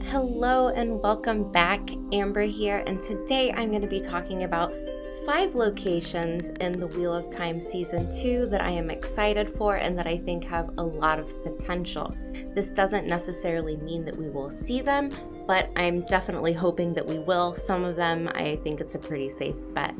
Hello and welcome back. Amber here, and today I'm going to be talking about 5 locations in the Wheel of Time Season 2 that I am excited for and that I think have a lot of potential. This doesn't necessarily mean that we will see them, but I'm definitely hoping that we will. Some of them, I think it's a pretty safe bet.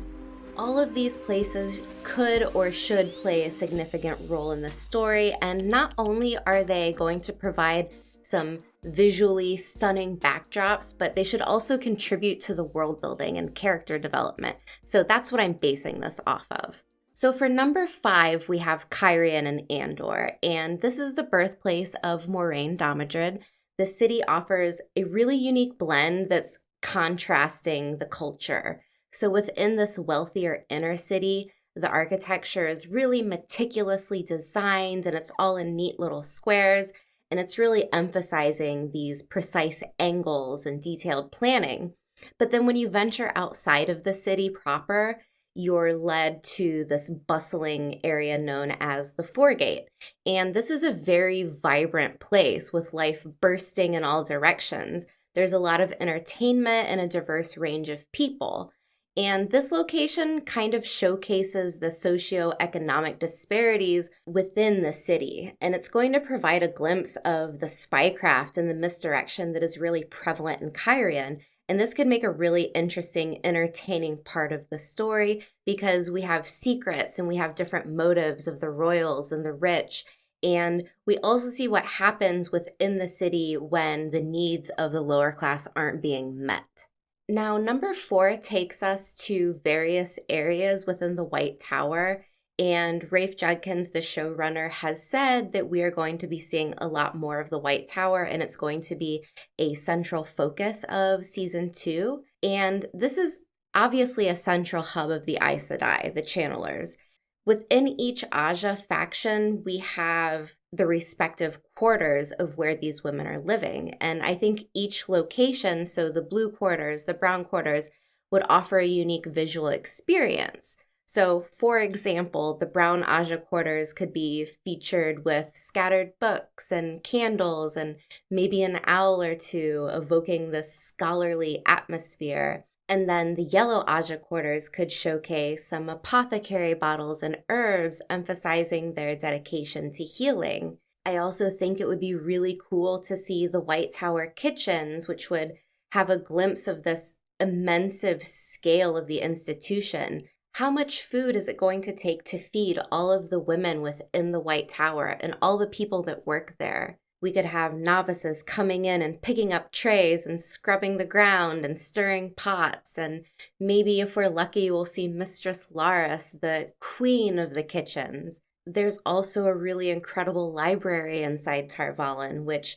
All of these places could or should play a significant role in the story, and not only are they going to provide some visually stunning backdrops, but they should also contribute to the world building and character development. So that's what I'm basing this off of. So for number 5, we have Kyrian and Andor, and this is the birthplace of Moiraine Domadrid. The city offers a really unique blend that's contrasting the culture. So within this wealthier inner city, the architecture is really meticulously designed and it's all in neat little squares. And it's really emphasizing these precise angles and detailed planning. But then when you venture outside of the city proper, you're led to this bustling area known as the Foregate. And this is a very vibrant place with life bursting in all directions. There's a lot of entertainment and a diverse range of people. And this location kind of showcases the socioeconomic disparities within the city. And it's going to provide a glimpse of the spycraft and the misdirection that is really prevalent in Kyrian. And this could make a really interesting, entertaining part of the story because we have secrets and we have different motives of the royals and the rich. And we also see what happens within the city when the needs of the lower class aren't being met. Now, number 4 takes us to various areas within the White Tower, and Rafe Judkins, the showrunner, has said that we are going to be seeing a lot more of the White Tower, and it's going to be a central focus of Season 2. And this is obviously a central hub of the Aes Sedai, the Channelers. Within each Aja faction, we have the respective quarters of where these women are living. And I think each location, so the blue quarters, the brown quarters, would offer a unique visual experience. So, for example, the brown Aja quarters could be featured with scattered books and candles and maybe an owl or two evoking this scholarly atmosphere. And then the yellow Aja quarters could showcase some apothecary bottles and herbs, emphasizing their dedication to healing. I also think it would be really cool to see the White Tower kitchens, which would have a glimpse of this immense scale of the institution. How much food is it going to take to feed all of the women within the White Tower and all the people that work there? We could have novices coming in and picking up trays and scrubbing the ground and stirring pots. And maybe if we're lucky, we'll see Mistress Laris, the queen of the kitchens. There's also a really incredible library inside Tar Valon, which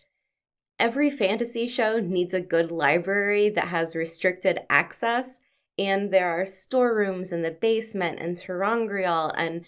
every fantasy show needs a good library that has restricted access. And there are storerooms in the basement and ter'angreal, and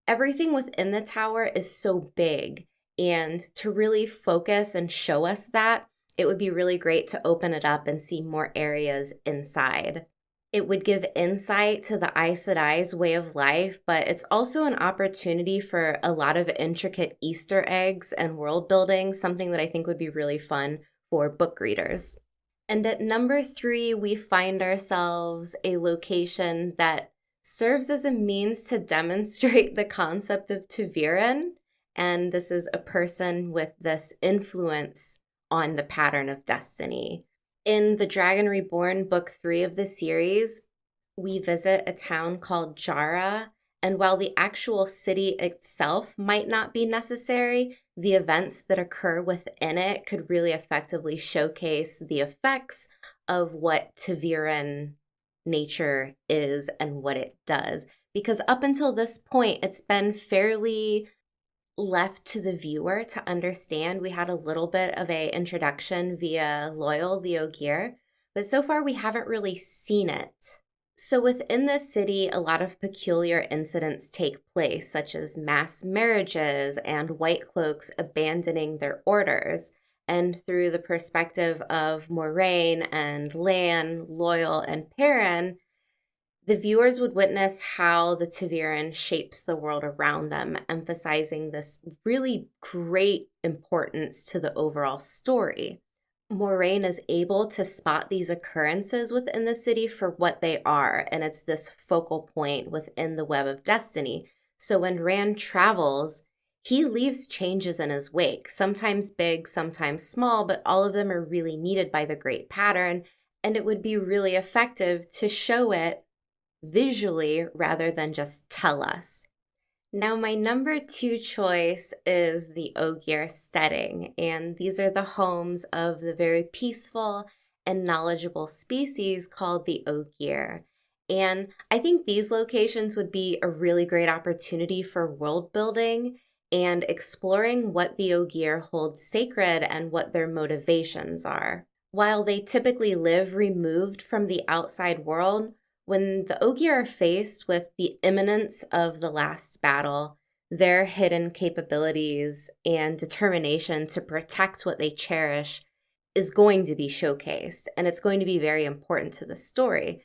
everything within the tower is so big. And to really focus and show us that, it would be really great to open it up and see more areas inside. It would give insight to the Aes Sedai's way of life, but it's also an opportunity for a lot of intricate Easter eggs and world building, something that I think would be really fun for book readers. And at number 3, we find ourselves a location that serves as a means to demonstrate the concept of ta'veren. And this is a person with this influence on the pattern of destiny. In The Dragon Reborn, Book 3 of the series, we visit a town called Jara. And while the actual city itself might not be necessary, the events that occur within it could really effectively showcase the effects of what ta'veren nature is and what it does. Because up until this point, it's been fairly left to the viewer to understand. We had a little bit of a introduction via Loyal, the Ogear, but so far we haven't really seen it. So within the city, a lot of peculiar incidents take place, such as mass marriages and white cloaks abandoning their orders. And through the perspective of Moiraine and Lan, Loyal, and Perrin, the viewers would witness how the ta'veren shapes the world around them, emphasizing this really great importance to the overall story. Moiraine is able to spot these occurrences within the city for what they are, and it's this focal point within the web of destiny. So when Rand travels, he leaves changes in his wake, sometimes big, sometimes small, but all of them are really needed by the great pattern, and it would be really effective to show it visually rather than just tell us. Now, my number two choice is the Ogear setting, and these are the homes of the very peaceful and knowledgeable species called the Ogear. And I think these locations would be a really great opportunity for world building and exploring what the Ogear holds sacred and what their motivations are. While they typically live removed from the outside world, when the Ogear are faced with the imminence of the last battle, their hidden capabilities and determination to protect what they cherish is going to be showcased, and it's going to be very important to the story.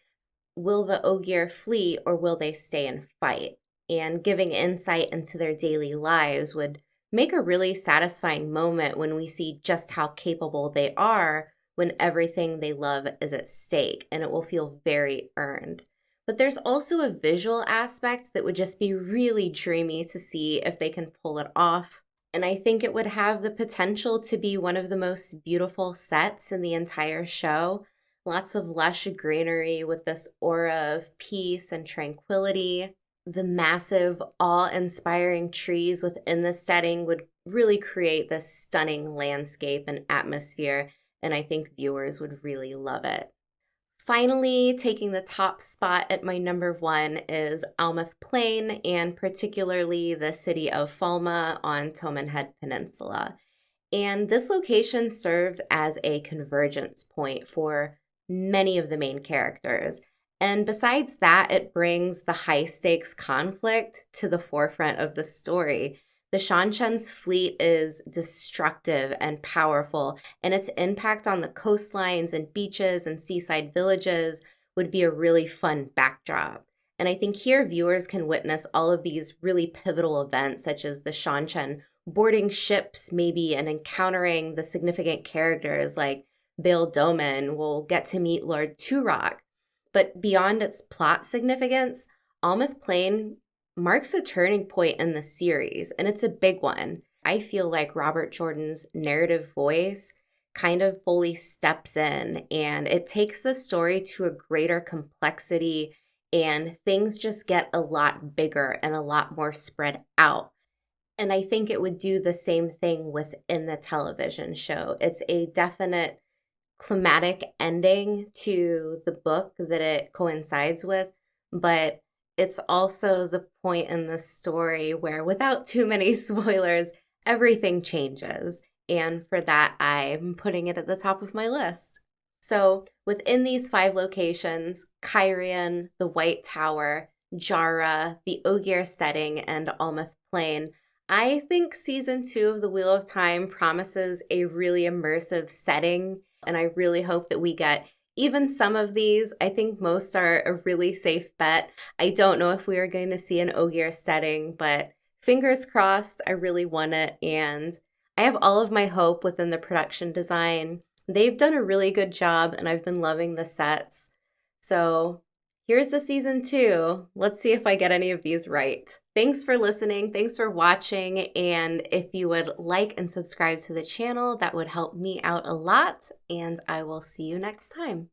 Will the Ogear flee or will they stay and fight? And giving insight into their daily lives would make a really satisfying moment when we see just how capable they are when everything they love is at stake, and it will feel very earned. But there's also a visual aspect that would just be really dreamy to see if they can pull it off. And I think it would have the potential to be one of the most beautiful sets in the entire show. Lots of lush greenery with this aura of peace and tranquility. The massive, awe-inspiring trees within the setting would really create this stunning landscape and atmosphere, and I think viewers would really love it. Finally, taking the top spot at my number one is Almouth Plain, and particularly the city of Falma on Tomenhead Peninsula. And this location serves as a convergence point for many of the main characters. And besides that, it brings the high stakes conflict to the forefront of the story. The Seanchen's fleet is destructive and powerful, and its impact on the coastlines and beaches and seaside villages would be a really fun backdrop. And I think here viewers can witness all of these really pivotal events, such as the Seanchan boarding ships, maybe, and encountering the significant characters like Bail Doman. We'll get to meet Lord Turok. But beyond its plot significance, Almouth Plain marks a turning point in the series, and it's a big one. I feel like Robert Jordan's narrative voice kind of fully steps in, and it takes the story to a greater complexity, and things just get a lot bigger and a lot more spread out. And I think it would do the same thing within the television show. It's a definite climatic ending to the book that it coincides with, but it's also the point in the story where, without too many spoilers, everything changes. And for that, I'm putting it at the top of my list. So within these 5 locations, Kyrian, the White Tower, Jara, the Ogear setting, and Almouth Plain, I think season 2 of The Wheel of Time promises a really immersive setting, and I really hope that we get even some of these. I think most are a really safe bet. I don't know if we are going to see an Ogear setting, but fingers crossed. I really want it, and I have all of my hope within the production design. They've done a really good job, and I've been loving the sets. So here's the season 2. Let's see if I get any of these right. Thanks for listening. Thanks for watching. And if you would like and subscribe to the channel, that would help me out a lot. And I will see you next time.